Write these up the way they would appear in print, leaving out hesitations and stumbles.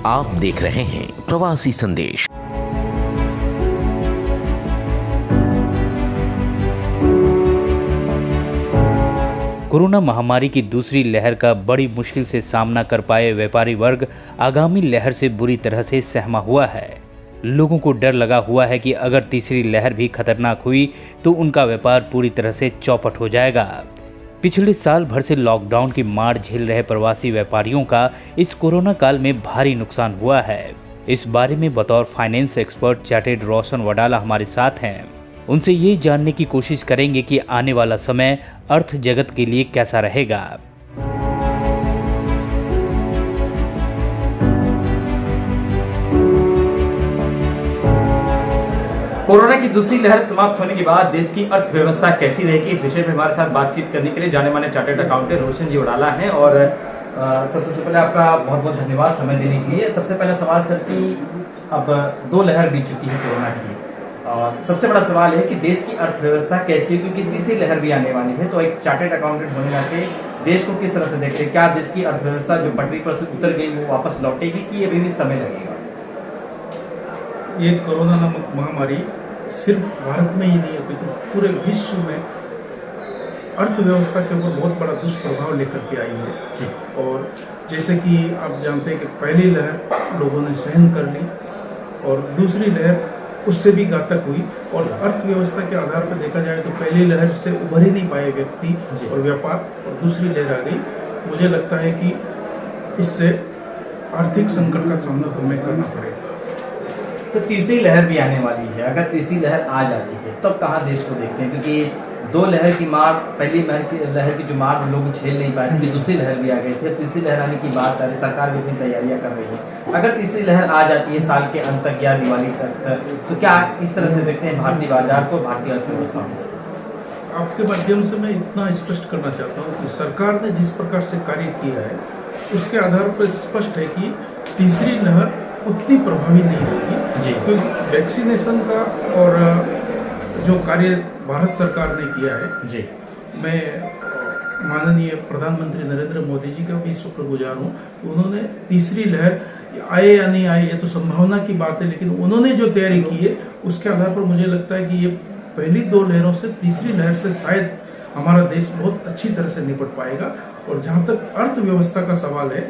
आप देख रहे हैं प्रवासी संदेश। कोरोना महामारी की दूसरी लहर का बड़ी मुश्किल से सामना कर पाए व्यापारी वर्ग आगामी लहर से बुरी तरह से सहमा हुआ है। लोगों को डर लगा हुआ है कि अगर तीसरी लहर भी खतरनाक हुई तो उनका व्यापार पूरी तरह से चौपट हो जाएगा। पिछले साल भर से लॉकडाउन की मार झेल रहे प्रवासी व्यापारियों का इस कोरोना काल में भारी नुकसान हुआ है। इस बारे में बतौर फाइनेंस एक्सपर्ट चार्टेड रोशन वडाला हमारे साथ हैं। उनसे ये जानने की कोशिश करेंगे कि आने वाला समय अर्थ जगत के लिए कैसा रहेगा। कोरोना की दूसरी लहर समाप्त होने के बाद देश की अर्थव्यवस्था कैसी रहेगी, इस विषय पर हमारे साथ बातचीत करने के लिए जाने माने चार्टर्ड अकाउंटेंट रोशन जी वडाला हैं। और सबसे पहले आपका बहुत बहुत धन्यवाद समय देने के लिए। सबसे पहला सवाल सर कि अब 2 लहर बीत चुकी है कोरोना की, और सबसे बड़ा सवाल है कि देश की अर्थव्यवस्था कैसी है, क्योंकि तीसरी लहर भी आने वाली है। तो एक चार्टर्ड अकाउंटेंट होने नाते देश को किस तरह से देखते हैं? क्या देश की अर्थव्यवस्था जो पटरी पर से उतर गई वो वापस लौटेगी कि अभी भी समय लगेगा? ये कोरोना नामक महामारी सिर्फ भारत में ही नहीं है, तो पूरे विश्व में अर्थव्यवस्था के ऊपर बहुत बड़ा दुष्प्रभाव लेकर के आई है जी। और जैसे कि आप जानते हैं कि पहली लहर लोगों ने सहन कर ली और दूसरी लहर उससे भी घातक हुई। और अर्थव्यवस्था के आधार पर देखा जाए तो पहली लहर से उभर ही नहीं पाए व्यक्ति और व्यापार, और दूसरी लहर आ गई। मुझे लगता है कि इससे आर्थिक संकट का सामना हमें करना पड़ेगा। तो तीसरी लहर भी आने वाली है, अगर तीसरी लहर आ जाती है तब तो कहाँ देश को देखते हैं? क्योंकि 2 लहर की मार, पहली लहर की जो मार लोग झेल नहीं पाए थे, दूसरी लहर भी आ गई थी। अब तीसरी लहर आने की बात है, सरकार भी अपनी तैयारियां कर रही है। अगर तीसरी लहर आ जाती है साल के अंत तक या दिवाली तक, तो क्या इस तरह से देखते हैं भारतीय बाजार को, भारतीय अर्थव्यवस्था को? आपके माध्यम से मैं इतना स्पष्ट करना चाहता हूँ कि सरकार ने जिस प्रकार से कार्य किया है उसके आधार पर स्पष्ट है कि तीसरी लहर उतनी प्रभावी नहीं होगी, क्योंकि वैक्सीनेशन का और जो कार्य भारत सरकार ने किया है जी, मैं माननीय प्रधानमंत्री नरेंद्र मोदी जी का भी शुक्रगुजार हूँ कि उन्होंने तीसरी लहर आए या नहीं आए ये तो संभावना की बात है, लेकिन उन्होंने जो तैयारी की है उसके आधार पर मुझे लगता है कि ये पहली 2 लहरों से तीसरी लहर से शायद हमारा देश बहुत अच्छी तरह से निपट पाएगा। और जहाँ तक अर्थव्यवस्था का सवाल है,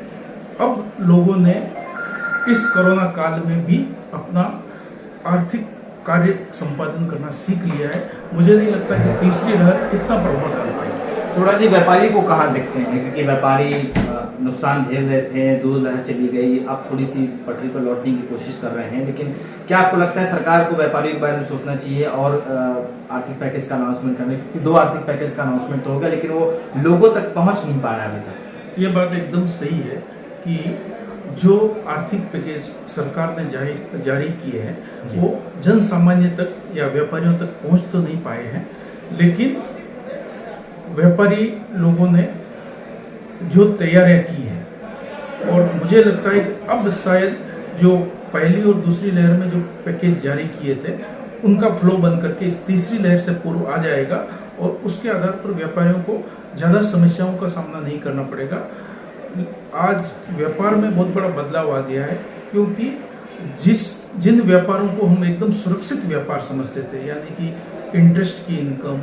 अब लोगों ने इस कोरोना काल में भी अपना आर्थिक कार्य संपादन करना सीख लिया है। मुझे नहीं लगता कि तीसरी लहर इतना प्रभाव डाल पाएगी। थोड़ा जी व्यापारी को कहाँ देखते हैं? क्योंकि व्यापारी नुकसान झेल रहे थे, 2 लहर चली गई, अब थोड़ी सी पटरी पर लौटने की कोशिश कर रहे हैं, लेकिन क्या आपको लगता है सरकार को व्यापारियों के बारे में सोचना चाहिए और आर्थिक पैकेज का अनाउंसमेंट करने? क्योंकि 2 आर्थिक पैकेज का अनाउंसमेंट तो हो गया, लेकिन वो लोगों तक पहुँच नहीं पाया अभी तक। ये बात एकदम सही है कि जो आर्थिक पैकेज सरकार ने जारी किए हैं वो जन सामान्य तक या व्यापारियों तक पहुंच तो नहीं पाए हैं, लेकिन व्यापारी लोगों ने जो तैयारियां की हैं, और मुझे लगता है कि अब शायद जो पहली और दूसरी लहर में जो पैकेज जारी किए थे उनका फ्लो बन करके इस तीसरी लहर से पूर्व आ जाएगा, और उसके आधार पर व्यापारियों को ज़्यादा समस्याओं का सामना नहीं करना पड़ेगा। आज व्यापार में बहुत बड़ा बदलाव आ गया है, क्योंकि जिन व्यापारों को हम एकदम सुरक्षित व्यापार समझते थे, यानी कि इंटरेस्ट की इनकम,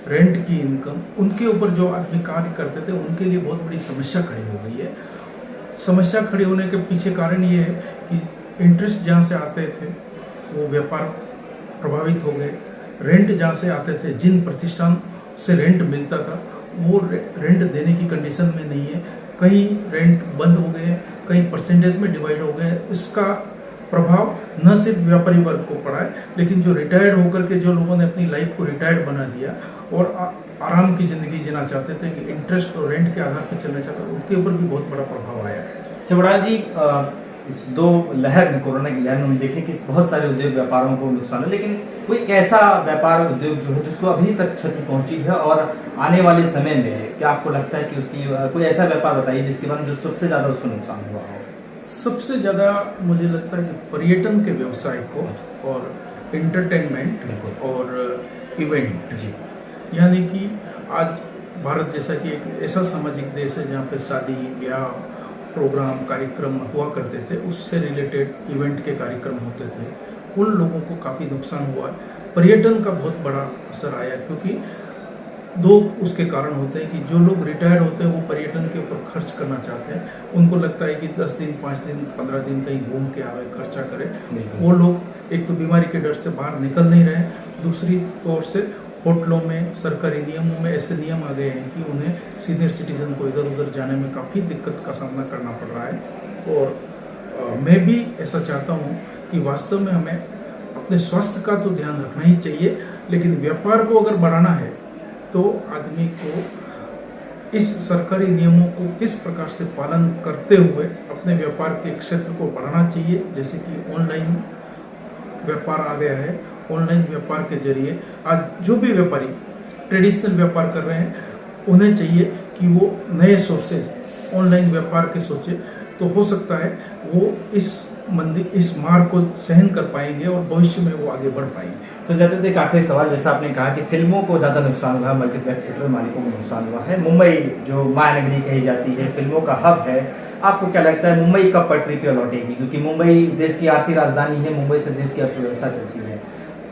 रेंट की इनकम, उनके ऊपर जो आदमी कार्य करते थे उनके लिए बहुत बड़ी समस्या खड़ी हो गई है। समस्या खड़ी होने के पीछे कारण ये है कि इंटरेस्ट जहाँ से आते थे वो व्यापार प्रभावित हो गए। रेंट जहाँ से आते थे, जिन प्रतिष्ठान से रेंट मिलता था वो रेंट देने की कंडीशन में नहीं है, कहीं रेंट बंद हो गए, कहीं परसेंटेज में डिवाइड हो गए। इसका प्रभाव न सिर्फ व्यापारी वर्ग को पड़ा है, लेकिन जो रिटायर्ड होकर के जो लोगों ने अपनी लाइफ को रिटायर्ड बना दिया और आराम की ज़िंदगी जीना चाहते थे, कि इंटरेस्ट और रेंट के आधार पर चलना चाहते थे, उनके ऊपर भी बहुत बड़ा प्रभाव आया है। चवड़ाल जी, इस 2 लहर में, कोरोना की लहर में हम देखें कि बहुत सारे उद्योग व्यापारों को नुकसान है, लेकिन कोई ऐसा व्यापार उद्योग जो है जिसको अभी तक क्षति पहुंची है, और आने वाले समय में क्या आपको लगता है कि उसकी कोई ऐसा व्यापार बताइए जिसके बारे में जो सबसे ज़्यादा उसको नुकसान हुआ हो? सबसे ज़्यादा मुझे लगता है कि पर्यटन के व्यवसाय को और एंटरटेनमेंट और इवेंट जी, यानी कि आज भारत जैसा कि एक ऐसा सामाजिक देश है जहाँ पे शादी, ब्याह प्रोग्राम कार्यक्रम हुआ करते थे, उससे रिलेटेड इवेंट के कार्यक्रम होते थे, उन लोगों को काफ़ी नुकसान हुआ। पर्यटन का बहुत बड़ा असर आया, क्योंकि दो उसके कारण होते हैं कि जो लोग रिटायर होते हैं वो पर्यटन के ऊपर खर्च करना चाहते हैं। उनको लगता है कि 10 दिन, 5 दिन, 15 दिन कहीं घूम के आवे, खर्चा करें। वो लोग एक तो बीमारी के डर से बाहर निकल नहीं रहे, दूसरी ओर से होटलों में, सरकारी नियमों में ऐसे नियम आ गए हैं कि उन्हें सीनियर सिटीजन को इधर उधर जाने में काफ़ी दिक्कत का सामना करना पड़ रहा है। और मैं भी ऐसा चाहता हूँ कि वास्तव में हमें अपने स्वास्थ्य का तो ध्यान रखना ही चाहिए, लेकिन व्यापार को अगर बढ़ाना है तो आदमी को इस सरकारी नियमों को किस प्रकार से पालन करते हुए अपने व्यापार के क्षेत्र को बढ़ाना चाहिए। जैसे कि ऑनलाइन व्यापार आ गया है, ऑनलाइन व्यापार के जरिए आज जो भी व्यापारी ट्रेडिशनल व्यापार कर रहे हैं उन्हें चाहिए कि वो नए सोर्सेज ऑनलाइन व्यापार के सोचे, तो हो सकता है वो इस मार को सहन कर पाएंगे और भविष्य में वो आगे बढ़ पाएंगे। सुजाता, एक आखिरी सवाल, जैसा आपने कहा कि फिल्मों को ज़्यादा नुकसान हुआ है, मल्टीप्लेक्स थिएटर मालिकों को नुकसान हुआ है। मुंबई जो महानगरी कही जाती है, फिल्मों का हब है, आपको क्या लगता है मुंबई कब पटरी पे लौटेगी? क्योंकि मुंबई देश की आर्थिक राजधानी है, मुंबई से देश की अर्थव्यवस्था चलती है।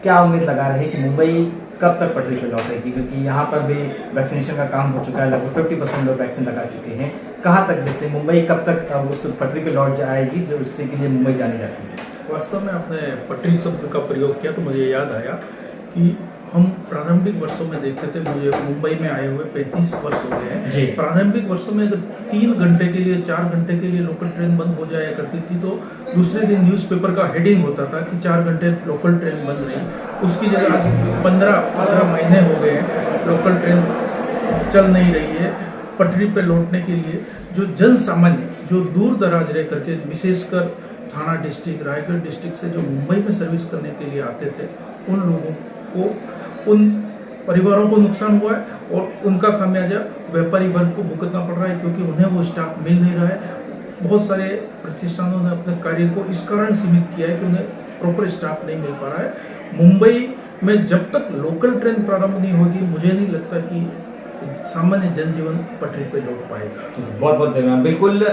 क्या उम्मीद लगा रहे हैं कि मुंबई कब तक पटरी पे लौटेगी? क्योंकि यहाँ पर भी वैक्सीनेशन का काम हो चुका है, लगभग 50% लोग वैक्सीन लगा चुके हैं। कहाँ तक देखते हैं मुंबई कब तक उस पटरी पे लौट जाएगी जो उससे के लिए मुंबई जानी जाती है? वास्तव में आपने पटरी शब्द का प्रयोग किया तो मुझे याद आया कि हम प्रारंभिक वर्षों में देखते थे, मुझे मुंबई में आए हुए 35 वर्ष हो गए हैं। प्रारंभिक वर्षों में अगर 3 घंटे के लिए, 4 घंटे के लिए लोकल ट्रेन बंद हो जाया करती थी तो दूसरे दिन न्यूज़पेपर का हेडिंग होता था कि 4 घंटे लोकल ट्रेन बंद रही। उसकी जगह आज 15 महीने हो गए हैं लोकल ट्रेन चल नहीं रही है। पटरी पर लौटने के लिए जो जन सामान्य, जो दूर दराज रह करके, विशेषकर थाना डिस्ट्रिक्ट, रायगढ़ डिस्ट्रिक्ट से जो मुंबई में सर्विस करने के लिए आते थे, उन लोगों को, उन परिवारों को नुकसान हुआ है और उनका खामियाजा व्यापारी वर्ग को भुगतना पड़ रहा है, क्योंकि उन्हें वो स्टाफ मिल नहीं रहा है। बहुत सारे प्रतिष्ठानों ने अपने कार्य को इस कारण सीमित किया है कि उन्हें प्रॉपर स्टाफ नहीं मिल पा रहा है। मुंबई में जब तक लोकल ट्रेन प्रारंभ नहीं होगी, मुझे नहीं लगता कि सामान्य जनजीवन पटरी पे लौट पाएगा। बहुत बहुत धन्यवाद। बिल्कुल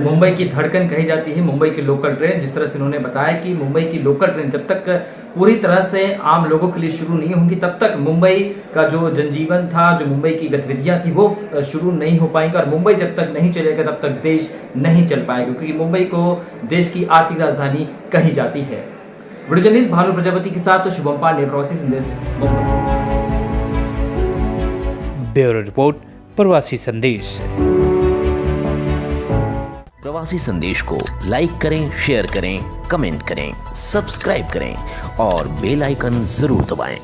मुंबई की धड़कन कही जाती है मुंबई की लोकल ट्रेन। जिस तरह से उन्होंने बताया कि मुंबई की लोकल ट्रेन जब तक पूरी तरह से आम लोगों के लिए शुरू नहीं होंगी, तब तक मुंबई का जो जनजीवन था, जो मुंबई की गतिविधियां थी, वो शुरू नहीं हो पाएंगी। और मुंबई जब तक नहीं चलेगा तब तक देश नहीं चल पाएगा, क्योंकि मुंबई को देश की आर्थिक राजधानी कही जाती है। वीडियो जर्नलिस्ट भानु प्रजापति के साथ शुभम पांडे, प्रवासी संदेश, मुंबई। ब्यूरो रिपोर्ट, प्रवासी संदेश। प्रवासी संदेश को लाइक करें, शेयर करें, कमेंट करें, सब्सक्राइब करें और बेल आइकन जरूर दबाएं।